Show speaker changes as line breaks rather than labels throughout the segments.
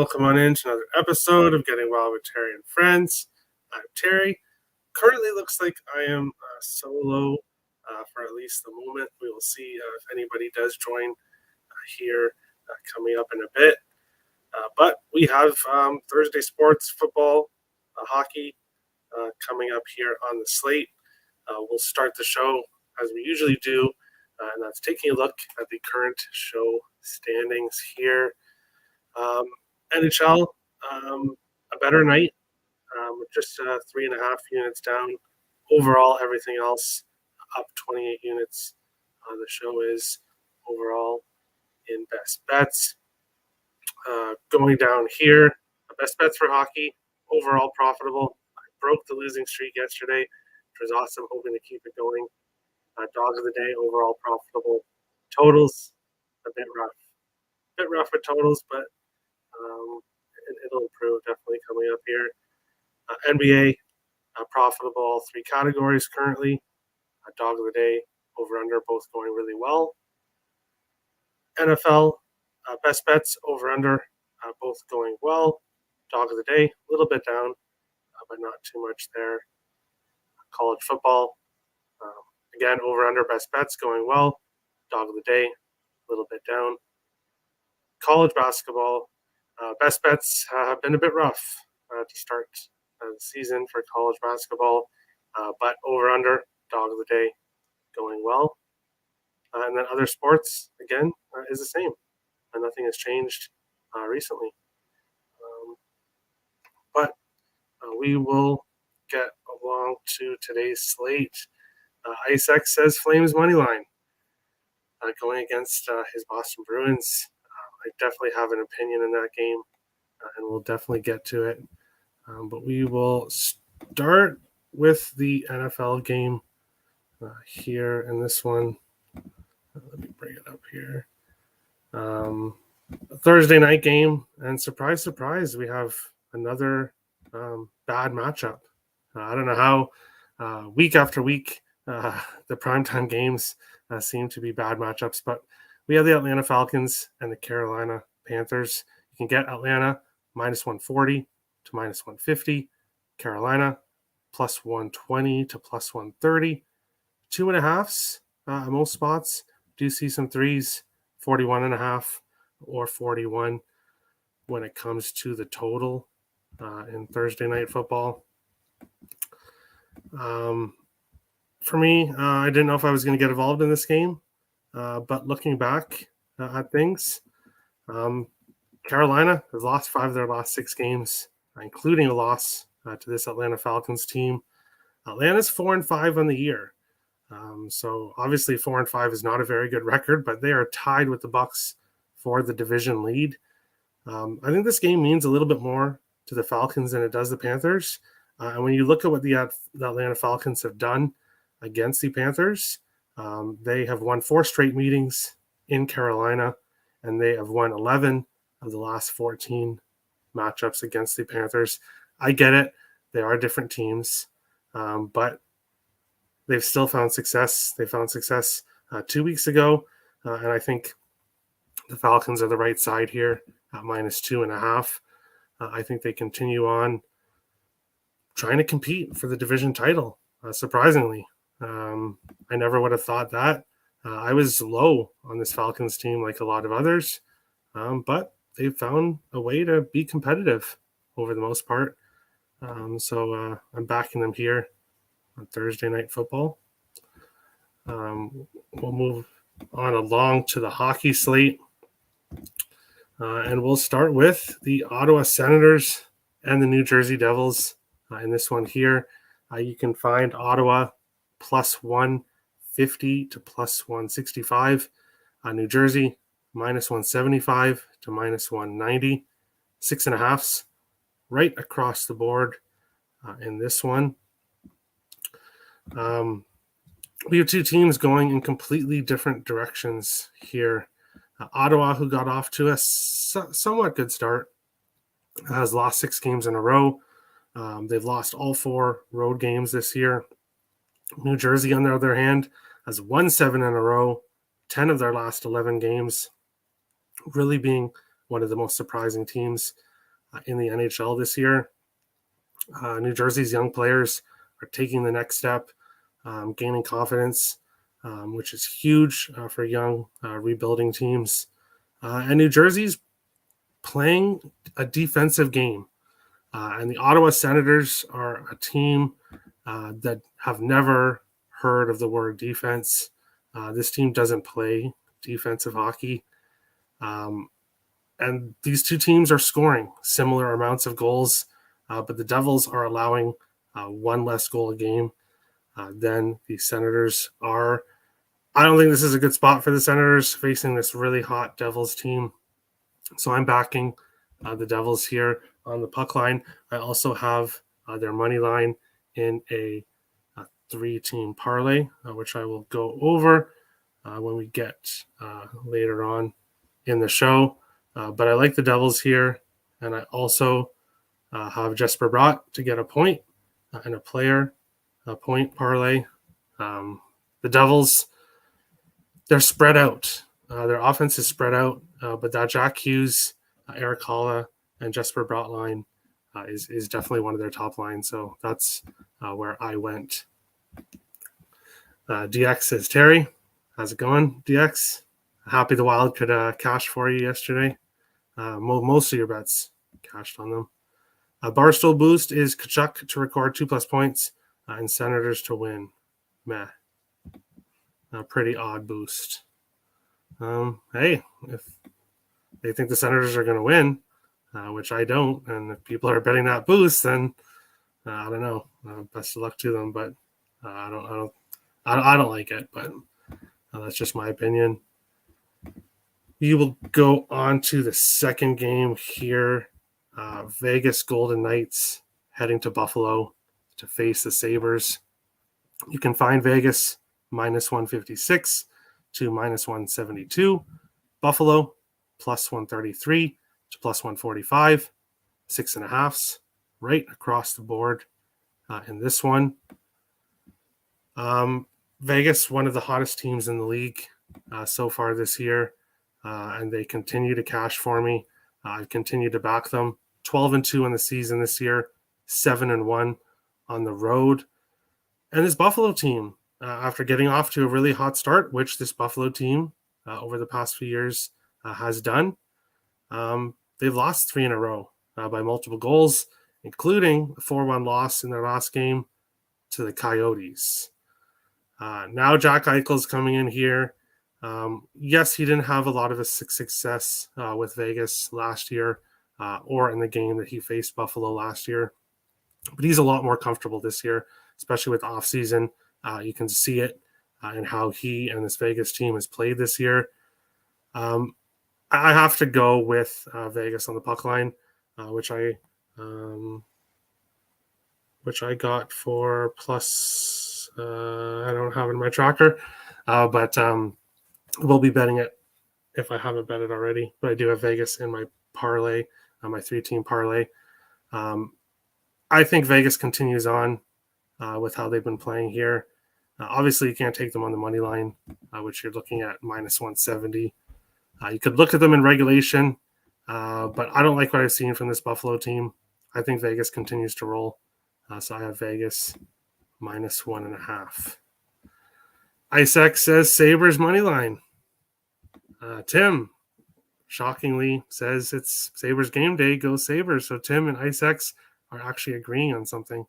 welcome on in to another episode of Getting Well with Terry and Friends. I'm Terry. Currently looks like I am solo for at least the moment. We will see if anybody does join here coming up in a bit. But we have Thursday sports, football, hockey coming up here on the slate. We'll start the show as we usually do, and that's taking a look at the current show standings here. NHL, a better night, just 3.5 units down. Overall, everything else up 28 units. The show is overall in best bets. Going down here, best bets for hockey, overall profitable. I broke the losing streak yesterday, which was awesome, hoping to keep it going. Dog of the day, overall profitable. Totals, a bit rough. A bit rough with totals, but it'll improve definitely coming up here. NBA, profitable all three categories currently. Dog of the day, over under, both going really well. NFL, best bets, over under, both going well. Dog of the day, a little bit down, but not too much there. College football, again, over under, best bets going well. Dog of the day, a little bit down. College basketball, best bets have been a bit rough to start the season for college basketball, but over under, dog of the day, going well. And then other sports, again, is the same. Nothing has changed recently. But we will get along to today's slate. IceX says Flames money line going against his Boston Bruins. I definitely have an opinion in that game, and we'll definitely get to it. But we will start with the NFL game here in this one. Let me bring it up here. A Thursday night game, and surprise, surprise, we have another bad matchup. I don't know how week after week the primetime games seem to be bad matchups, but we have the Atlanta Falcons and the Carolina Panthers. You can get Atlanta minus 140 to minus 150. Carolina plus 120 to plus 130. 2.5s at most spots. Do see some threes, 41.5 or 41 when it comes to the total in Thursday night football. For me, I didn't know if I was going to get involved in this game. But looking back at things, Carolina has lost 5 of their last 6 games, including a loss to this Atlanta Falcons team. Atlanta's 4-5 on the year. So obviously 4-5 is not a very good record, but they are tied with the Bucs for the division lead. I think this game means a little bit more to the Falcons than it does the Panthers. And when you look at what the Atlanta Falcons have done against the Panthers, they have won 4 straight meetings in Carolina, and they have won 11 of the last 14 matchups against the Panthers. I get it. They are different teams, but they've still found success. They found success 2 weeks ago, and I think the Falcons are the right side here at minus 2.5. I think they continue on trying to compete for the division title, surprisingly. I never would have thought that. I was low on this Falcons team like a lot of others, but they've found a way to be competitive over the most part. So I'm backing them here on Thursday night football. We'll move on along to the hockey slate. And we'll start with the Ottawa Senators and the New Jersey Devils. In this one here, you can find Ottawa plus 150 to plus 165. New Jersey minus 175 to minus 190. 6.5s right across the board in this one. We have 2 teams going in completely different directions here. Ottawa, who got off to a somewhat good start, has lost 6 games in a row. They've lost all 4 road games this year. New Jersey, on the other hand, has won 7 in a row, 10 of their last 11 games, really being one of the most surprising teams in the NHL this year. New Jersey's young players are taking the next step, gaining confidence, which is huge for young rebuilding teams. And New Jersey's playing a defensive game. And the Ottawa Senators are a team that have never heard of the word defense. This team doesn't play defensive hockey. And these two teams are scoring similar amounts of goals, but the Devils are allowing one less goal a game than the Senators are. I don't think this is a good spot for the Senators facing this really hot Devils team. So I'm backing the Devils here on the puck line. I also have their money line in a 3-team parlay, which I will go over when we get later on in the show. But I like the Devils here, and I also have Jesper Bratt to get a point and a point parlay. The Devils, they're spread out. Their offense is spread out, but that Jack Hughes, Eric Halla, and Jesper Bratt line is definitely one of their top lines. So that's where I went. DX says, Terry, how's it going, DX? Happy the Wild could cash for you yesterday. Most of your bets cashed on them. Barstool boost is Tkachuk to record 2+ points and Senators to win. Meh. A pretty odd boost. Hey, if they think the Senators are going to win, which I don't, and if people are betting that boost, then I don't know. Best of luck to them, but I don't like it. But that's just my opinion. We will go on to the second game here. Vegas Golden Knights heading to Buffalo to face the Sabres. You can find Vegas -156 to -172. Buffalo +133 to +145. 6.5s right across the board in this one. Vegas, one of the hottest teams in the league so far this year, and they continue to cash for me. I continue to back them. 12-2 in the season this year, 7-1 on the road. And this Buffalo team, after getting off to a really hot start, which this Buffalo team over the past few years has done, they've lost 3 in a row by multiple goals, including a 4-1 loss in their last game to the Coyotes. Now Jack Eichel's coming in here. Yes, he didn't have a lot of his success with Vegas last year or in the game that he faced Buffalo last year. But he's a lot more comfortable this year, especially with offseason. You can see it in how he and this Vegas team has played this year. I have to go with Vegas on the puck line, which I got for plus. I don't have it in my tracker, but we'll be betting it if I haven't bet it already. But I do have Vegas in my parlay, my 3-team parlay. I think Vegas continues on with how they've been playing here. Obviously, you can't take them on the money line, which you're looking at -170. You could look at them in regulation, but I don't like what I've seen from this Buffalo team. I think Vegas continues to roll. So I have Vegas -1.5. IceX says Sabres money line. Tim, shockingly, says it's Sabres game day. Go Sabres. So Tim and IceX are actually agreeing on something.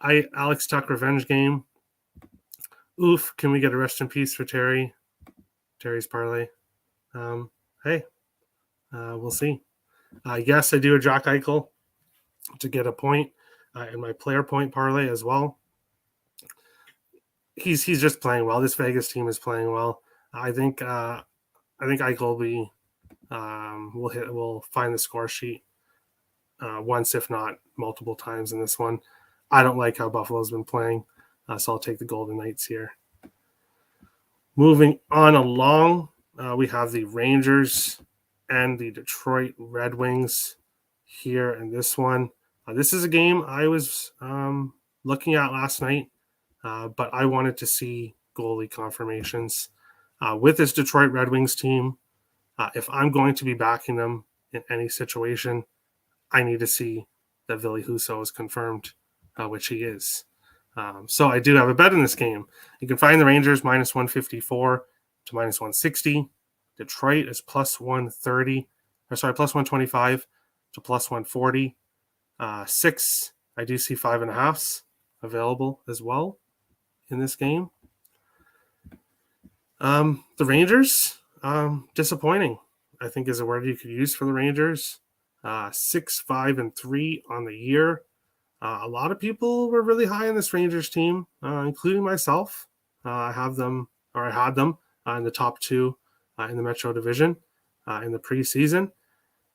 Alex Tuck revenge game. Oof, can we get a rest in peace for Terry? Terry's parlay. Hey, we'll see. Yes, I do a Jack Eichel to get a point in my player point parlay as well. He's just playing well. This Vegas team is playing well. I think Eichel will be we'll find the score sheet once, if not multiple times in this one. I don't like how Buffalo's been playing, so I'll take the Golden Knights here. Moving on along, we have the Rangers and the Detroit Red Wings here in this one. This is a game I was looking at last night, but I wanted to see goalie confirmations. With this Detroit Red Wings team, if I'm going to be backing them in any situation, I need to see that Ville Husso is confirmed, which he is. So I do have a bet in this game. You can find the Rangers minus 154 to minus 160. Detroit is plus 130, plus 125 to plus 140. 6, I do see 5.5s available as well in this game. The Rangers, disappointing, I think is a word you could use for the Rangers. 6-5-3 on the year. A lot of people were really high on this Rangers team, including myself. I had them in the top 2 in the Metro Division in the preseason.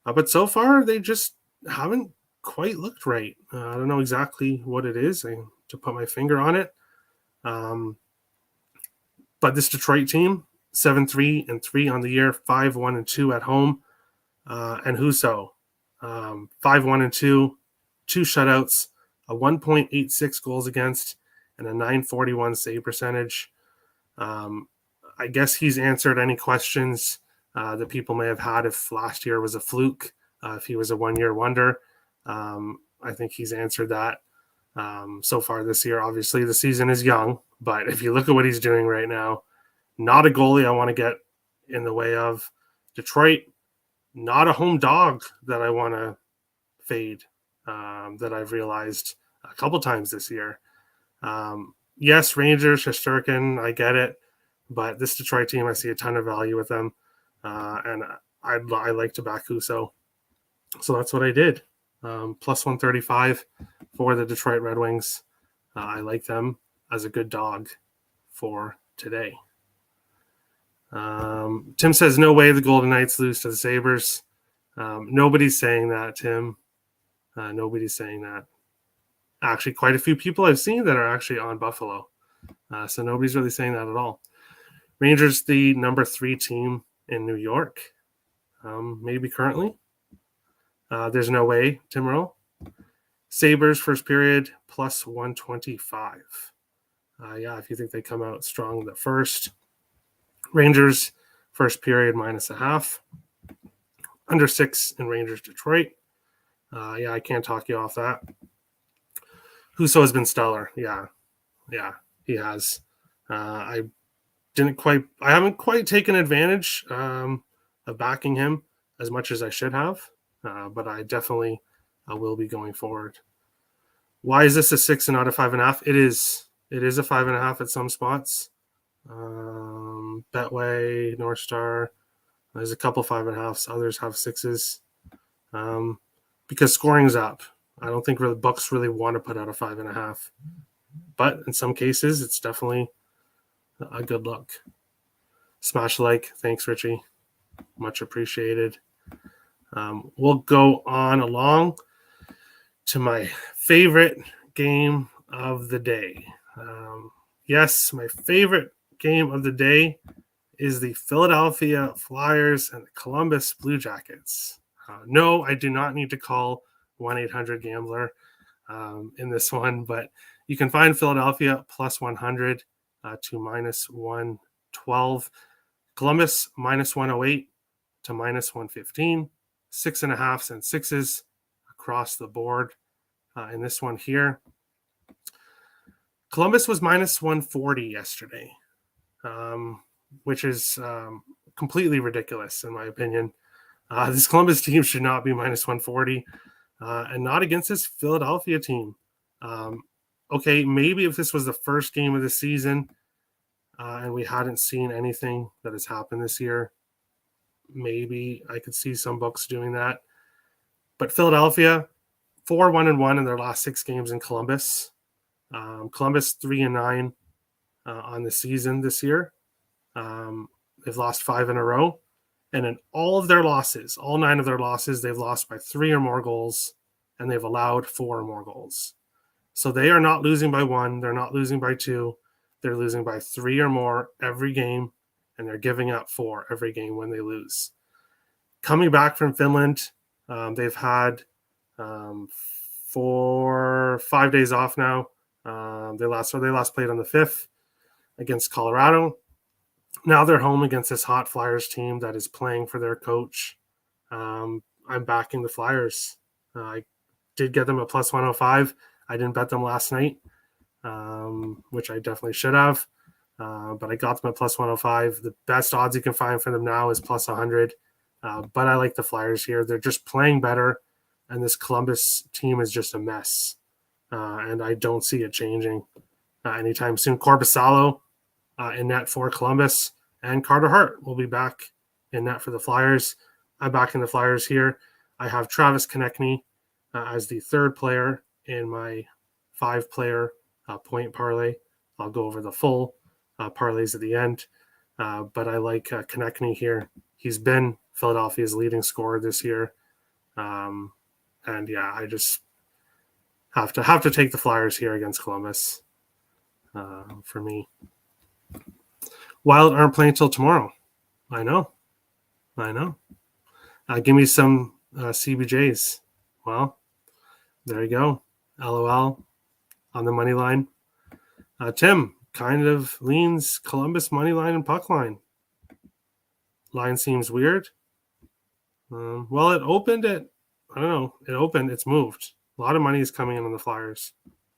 But so far, they just haven't quite looked right. I don't know exactly what it is to put my finger on it. But this Detroit team, 7-3-3 on the year, 5-1-2 at home. And Husso, 5-1-2, 2 shutouts, a 1.86 goals against, and a 941 save percentage. I guess he's answered any questions that people may have had if last year was a fluke, if he was a one-year wonder. I think he's answered that so far this year. Obviously, the season is young, but if you look at what he's doing right now, not a goalie I want to get in the way of. Detroit, not a home dog that I want to fade, that I've realized a couple times this year. Yes, Rangers, Shesterkin, I get it, but this Detroit team, I see a ton of value with them, and I like to back Husso. So that's what I did. Plus 135 for the Detroit Red Wings. I like them as a good dog for today. Tim says, no way the Golden Knights lose to the Sabres. Nobody's saying that, Tim. Nobody's saying that. Actually, quite a few people I've seen that are actually on Buffalo. So nobody's really saying that at all. Rangers, the number 3 team in New York. Maybe currently. There's no way, Tim Rowe. Sabres, first period, plus 125. If you think they come out strong the first. Rangers, first period, -0.5. Under 6 in Rangers, Detroit. I can't talk you off that. Husso has been stellar. Yeah, he has. I haven't quite taken advantage of backing him as much as I should have, but I definitely will be going forward. Why is this a 6 and not a 5.5? It is a 5.5 at some spots. Betway, North Star, there's a couple 5.5s. Others have 6s because scoring's up. I don't think the Bucks really want to put out a 5.5, but in some cases, it's definitely a good look. Smash like, thanks, Richie, much appreciated. We'll go on along to my favorite game of the day. Yes, my favorite game of the day is the Philadelphia Flyers and the Columbus Blue Jackets. No, I do not need to call 1-800-GAMBLER in this one, but you can find Philadelphia plus 100 to minus 112. Columbus minus 108 to minus 115. 6.5s and 6s across the board in this one here. Columbus was minus 140 yesterday, which is completely ridiculous in my opinion. This Columbus team should not be minus 140 and not against this Philadelphia team. Okay, maybe if this was the first game of the season and we hadn't seen anything that has happened this year, maybe I could see some books doing that. But Philadelphia, 4-1-1 in their last 6 games in Columbus. Columbus 3-9 on the season this year. They've lost 5 in a row. And in all of their losses, all 9 of their losses, they've lost by 3 or more goals, and they've allowed 4 or more goals. So they are not losing by 1. They're not losing by 2. They're losing by 3 or more every game, and they're giving up 4 every game when they lose. Coming back from Finland, they've had 5 days off now. They last played on the 5th against Colorado. Now they're home against this hot Flyers team that is playing for their coach. I'm backing the Flyers I did get them at plus 105. I didn't bet them last night, which I definitely should have. But I got them at plus 105. The best odds you can find for them now is plus 100. But I like the Flyers here. They're just playing better, and this Columbus team is just a mess. And I don't see it changing anytime soon. Korpisalo in net for Columbus, and Carter Hart will be back in net for the Flyers. I'm backing the Flyers here. I have Travis Konechny as the third player in my 5-player point parlay. I'll go over the full parlays at the end. But I like Konechny here. He's been Philadelphia's leading scorer this year. And yeah, I just have to take the Flyers here against Columbus for me. Wild aren't playing till tomorrow. I know. Give me some CBJs. Well, there you go. LOL on the money line. Tim kind of leans Columbus money line and puck line. Line seems weird. Well, it opened at, I don't know, it's moved. A lot of money is coming in on the Flyers,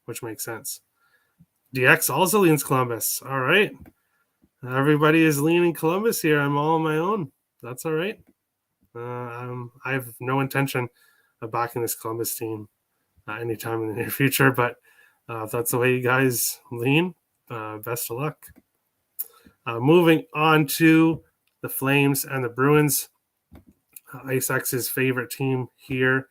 which makes sense. DX also leans Columbus. All right. Everybody is leaning Columbus here. I'm all on my own. That's all right. I have no intention of backing this Columbus team anytime in the near future, but if that's the way you guys lean, best of luck. Moving on to the Flames and the Bruins. IceX's favorite team here.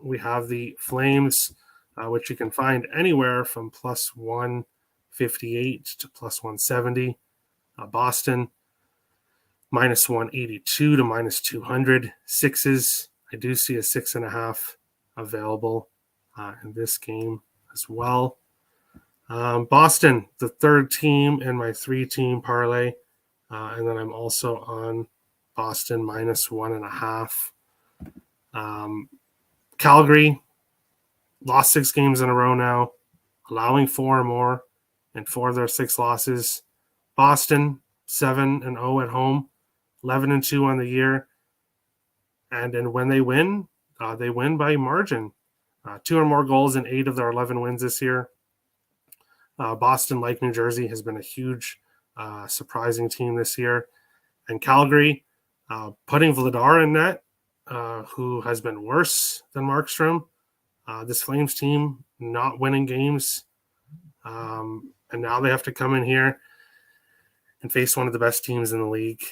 We have the Flames, which you can find anywhere from plus 158 to plus 170. Boston, minus 182 to minus 200. Sixes, I do see a 6.5 available in this game as well. Boston, the third team in my 3-team parlay. And then I'm also on Boston minus 1.5. Calgary lost 6 games in a row now, allowing 4 or more in 4 of their 6 losses. Boston 7-0 at home, 11-2 on the year, and then when they win by margin. 2 or more goals in 8 of their 11 wins this year. Boston, like New Jersey, has been a huge surprising team this year, and Calgary putting Vladar in net, who has been worse than Markstrom. This Flames team not winning games, and now they have to come in here and face one of the best teams in the league.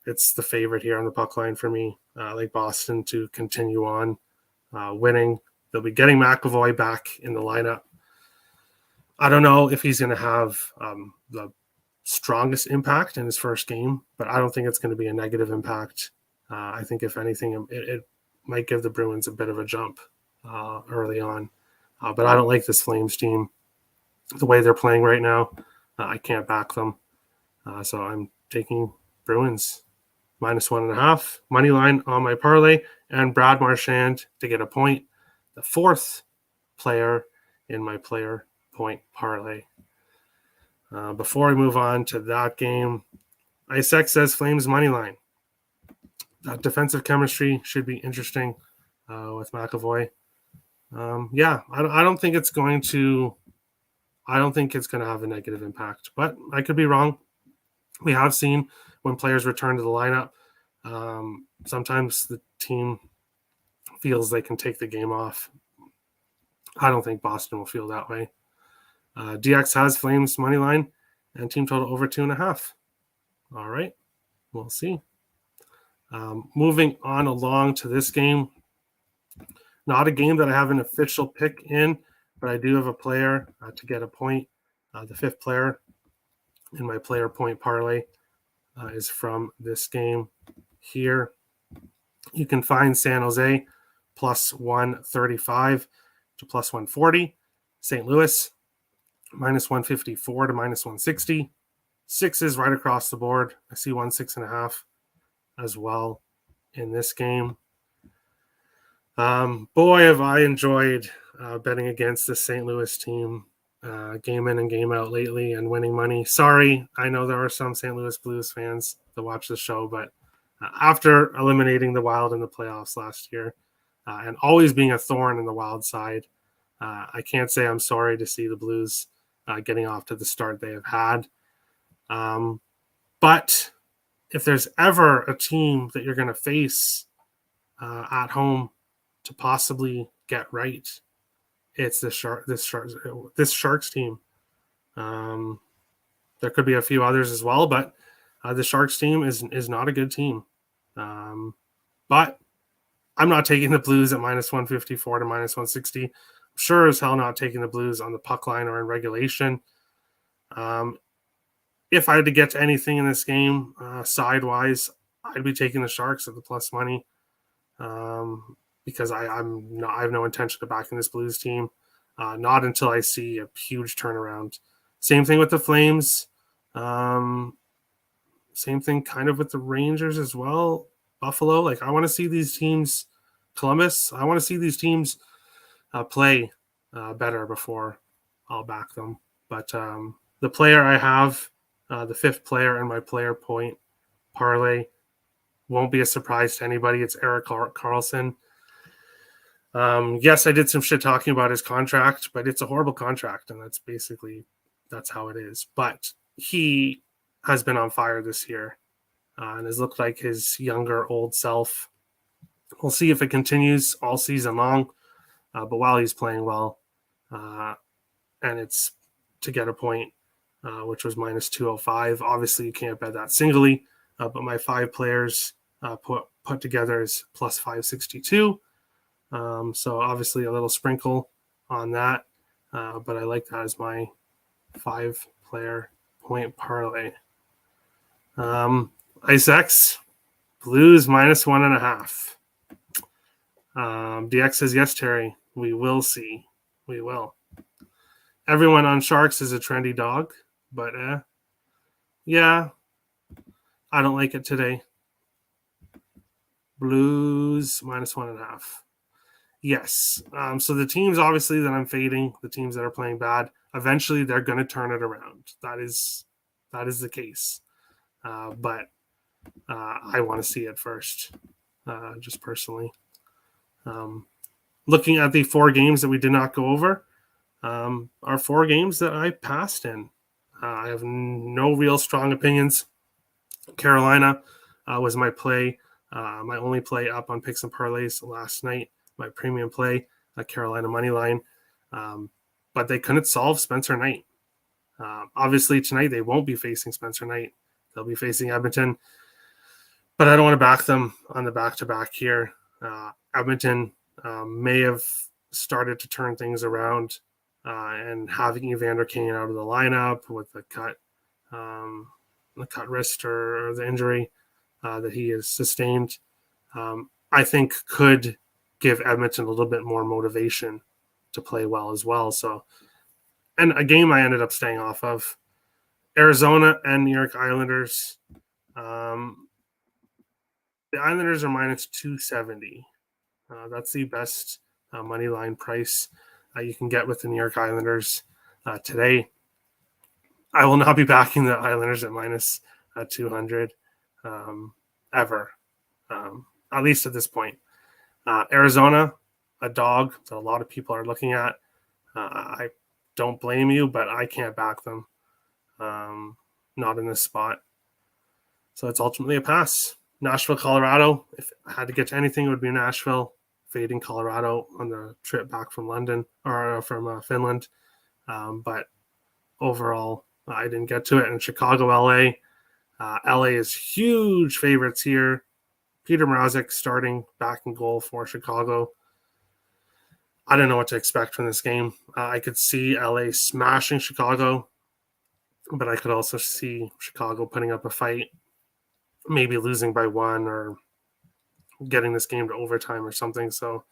It's the favorite here on the puck line for me. I like Boston to continue on winning. They'll be getting McAvoy back in the lineup. I don't know if he's going to have the strongest impact in his first game, but I don't think it's going to be a negative impact. I think if anything, it might give the Bruins a bit of a jump early on. But I don't like this Flames team. The way they're playing right now, I can't back them. So I'm taking Bruins minus 1.5. Money line on my parlay, and Brad Marchand to get a point. The 4th player in my player point parlay. Before we move on to that game, IceX says Flames money line. That defensive chemistry should be interesting with McAvoy. I don't think it's going to have a negative impact, but I could be wrong. We have seen when players return to the lineup, sometimes the team feels they can take the game off. I don't think Boston will feel that way. DX has Flames money line and team total over 2.5. All right, we'll see. Moving on along to this game. Not a game that I have an official pick in, but I do have a player to get a point. The 5th player in my player point parlay is from this game here. You can find San Jose plus 135 to plus 140. St. Louis minus 154 to minus 160. 6s right across the board. I see 6.5 as well in this game. Boy, have I enjoyed betting against the St. Louis team game in and game out lately and winning money. Sorry, I know there are some St. Louis Blues fans that watch the show, but After eliminating the Wild in the playoffs last year and always being a thorn in the Wild side, I can't say I'm sorry to see the Blues getting off to the start they have had. But if there's ever a team that you're going to face at home to possibly get right, it's this Sharks team. There could be a few others as well, but the Sharks team is not a good team. But I'm not taking the Blues at minus 154 to minus 160. I'm sure as hell not taking the Blues on the puck line or in regulation. If I had to get to anything in this game side-wise, I'd be taking the Sharks at the plus money because I have no intention of backing this Blues team, not until I see a huge turnaround. Same thing with the Flames. Same thing kind of with the Rangers as well. Buffalo. Like, I want to see these teams, Columbus, I want to see these teams play better before I'll back them. But the player I have, the fifth player in my player point parlay, won't be a surprise to anybody. It's Erik Karlsson. Yes, I did some shit talking about his contract, but it's a horrible contract, and that's how it is. But he has been on fire this year and has looked like his younger old self. We'll see if it continues all season long. But while he's playing well, and it's to get a point, which was minus 205. Obviously, you can't bet that singly, but my 5 players put together is plus 562. So obviously a little sprinkle on that, but I like that as my 5-player point parlay. Ice X, Blues minus 1.5. DX says, yes, Terry, we will see. We will. Everyone on Sharks is a trendy dog, but yeah, I don't like it today. Blues minus 1.5. Yes. So the teams, obviously, that I'm fading, the teams that are playing bad, eventually they're going to turn it around. That is the case. But I want to see it first, just personally. Looking at the 4 games that we did not go over, are 4 games that I passed in. I have no real strong opinions. Carolina was my play, my only play up on picks and parlays last night. My premium play, Carolina money line, but they couldn't solve Spencer Knight. Obviously, tonight they won't be facing Spencer Knight. They'll be facing Edmonton, but I don't want to back them on the back-to-back here. Edmonton may have started to turn things around, and having Evander Kane out of the lineup with the cut wrist or the injury that he has sustained, I think could give Edmonton a little bit more motivation to play well as well. So, and a game I ended up staying off of, Arizona and New York Islanders. The Islanders are minus 270. That's the best money line price you can get with the New York Islanders today. I will not be backing the Islanders at minus 200 ever, at least at this point. Arizona, a dog that a lot of people are looking at. I don't blame you, but I can't back them. Not in this spot. So it's ultimately a pass. Nashville, Colorado. If I had to get to anything, it would be Nashville. Fading Colorado on the trip back from London or from Finland. But overall, I didn't get to it. And Chicago, LA. LA is huge favorites here. Peter Mrazek starting back in goal for Chicago. I don't know what to expect from this game. I could see LA smashing Chicago, but I could also see Chicago putting up a fight, maybe losing by 1 or getting this game to overtime or something. So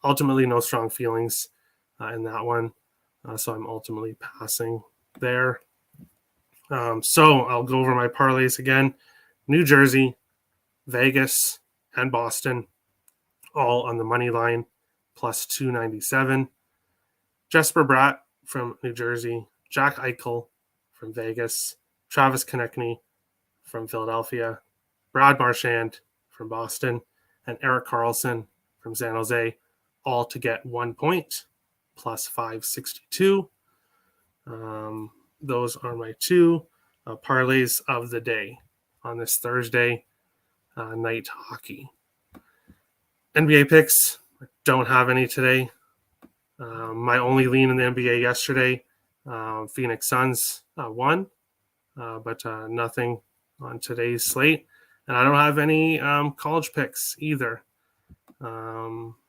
ultimately, no strong feelings in that one. So I'm ultimately passing there. So I'll go over my parlays again. New Jersey, Vegas, and Boston, all on the money line, plus 297. Jesper Bratt from New Jersey, Jack Eichel from Vegas, Travis Konechny from Philadelphia, Brad Marchand from Boston, and Erik Karlsson from San Jose, all to get 1 point, plus 562. Those are my two parlays of the day on this Thursday night hockey. NBA picks, don't have any today. My only lean in the NBA yesterday, Phoenix Suns won, but nothing on today's slate. And I don't have any college picks either,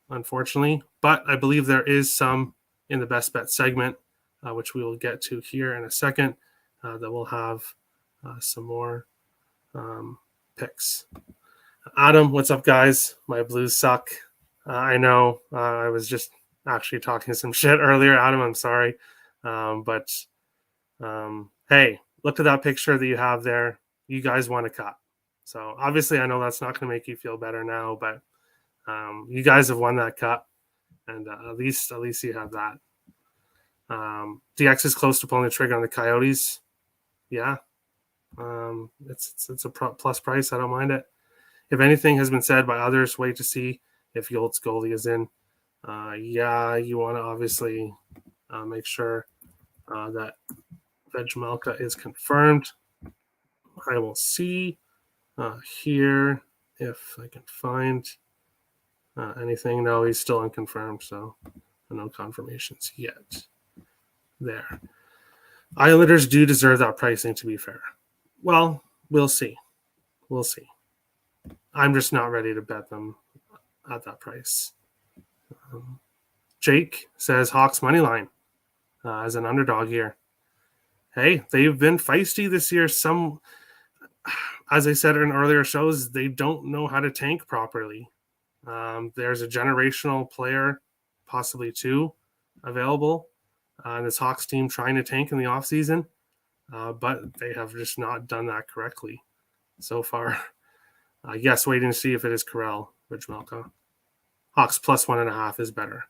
unfortunately. But I believe there is some in the best bet segment, which we will get to here in a second, that will have some more picks. Adam, what's up, guys? My Blues suck. I know I was just actually talking some shit earlier. Adam, I'm sorry. But hey, look at that picture that you have there. You guys won a cup. So obviously I know that's not going to make you feel better now, but you guys have won that cup. And at least you have that. DX is close to pulling the trigger on the Coyotes. Yeah. It's a plus price. I don't mind it. If anything has been said by others, wait to see if Yolt's goalie is in. You want to obviously make sure that Vejmelka is confirmed. I will see here if I can find anything. No, he's still unconfirmed, so no confirmations yet. There. Islanders do deserve that pricing, to be fair. Well, we'll see. We'll see. I'm just not ready to bet them at that price. Jake says Hawks money line as an underdog here. Hey, they've been feisty this year. As I said in earlier shows, they don't know how to tank properly. There's a generational player, possibly two, available in this Hawks team trying to tank in the offseason, but they have just not done that correctly so far. Yes, waiting to see if it is Carell, Vejmelka. Hawks plus 1.5 is better.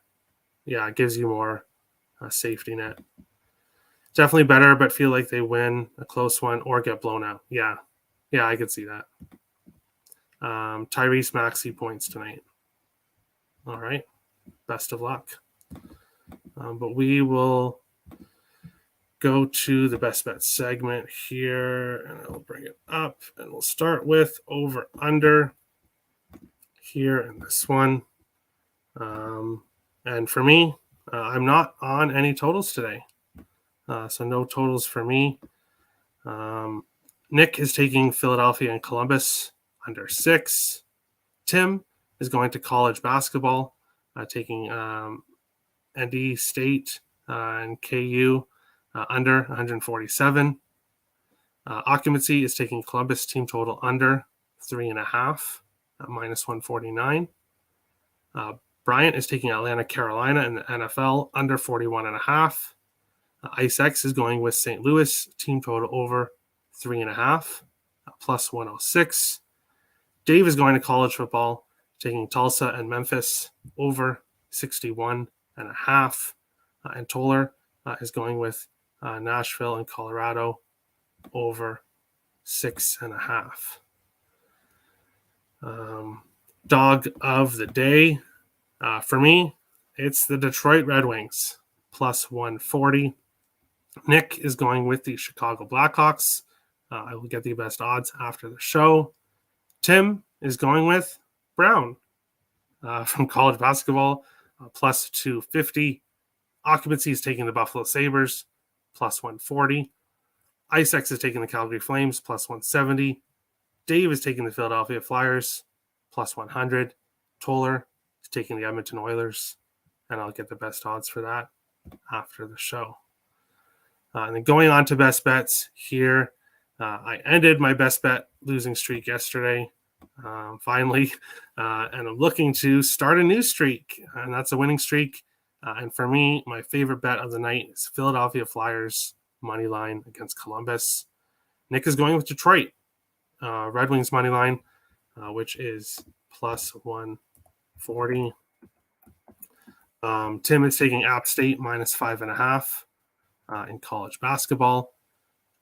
Yeah, it gives you more safety net. Definitely better, but feel like they win a close one or get blown out. Yeah, I could see that. Tyrese Maxey points tonight. All right. Best of luck. But we will go to the best bet segment here, and I'll bring it up, and we'll start with over under here in this one. And for me, I'm not on any totals today. So no totals for me. Nick is taking Philadelphia and Columbus under 6. Tim is going to college basketball, taking ND State and KU under 147. Occupancy is taking Columbus team total under 3.5 at minus 149. Bryant is taking Atlanta, Carolina in the NFL under 41.5. IceX is going with St. Louis team total over 3.5 plus 106. Dave is going to college football, taking Tulsa and Memphis over 61.5. And Toller is going with Nashville and Colorado over 6.5. Dog of the day. For me, it's the Detroit Red Wings, plus 140. Nick is going with the Chicago Blackhawks. I will get the best odds after the show. Tim is going with Brown from college basketball, plus 250. Occupancy is taking the Buffalo Sabres, plus 140. IceX is taking the Calgary Flames, plus 170. Dave is taking the Philadelphia Flyers, plus 100. Toller is taking the Edmonton Oilers, and I'll get the best odds for that after the show. And then going on to best bets here, I ended my best bet losing streak yesterday, finally, and I'm looking to start a new streak, and that's a winning streak. And for me, my favorite bet of the night is Philadelphia Flyers money line against Columbus. Nick is going with Detroit Red Wings money line, which is plus 140. Tim is taking App State minus 5.5 in college basketball.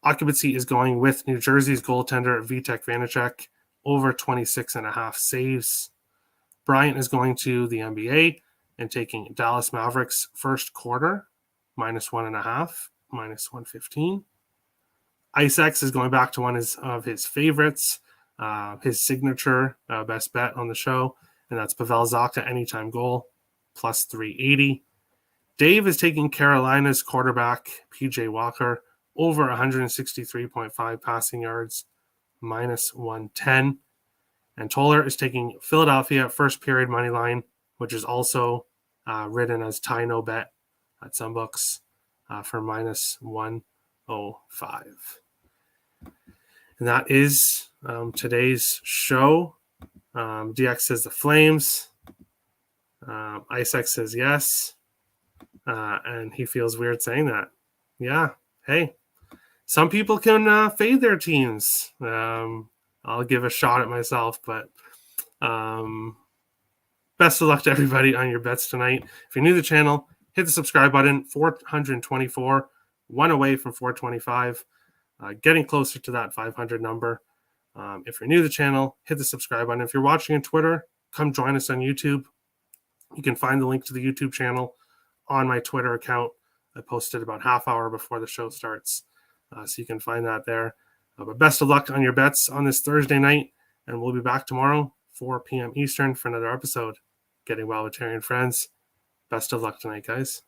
Occupancy is going with New Jersey's goaltender Vitek Vanacek over 26.5 saves. Bryant is going to the NBA and taking Dallas Mavericks first quarter, -1.5, -115. IceX is going back to one of his favorites, his signature best bet on the show, and that's Pavel Zacha anytime goal, +380. Dave is taking Carolina's quarterback, PJ Walker, over 163.5 passing yards, -110. And Toller is taking Philadelphia first period money line, which is also written as tie no bet at some books for -105. And that is today's show. DX says the Flames. IceX says yes. And he feels weird saying that. Yeah. Hey, some people can fade their teams. I'll give a shot at myself, but best of luck to everybody on your bets tonight. If you're new to the channel, hit the subscribe button. 424, one away from 425. Getting closer to that 500 number. If you're new to the channel, hit the subscribe button. If you're watching on Twitter, come join us on YouTube. You can find the link to the YouTube channel on my Twitter account. I posted about half hour before the show starts, so you can find that there. But best of luck on your bets on this Thursday night, and we'll be back tomorrow, 4 p.m. Eastern, for another episode. Getting well with Terry and Friends. Best of luck tonight, guys.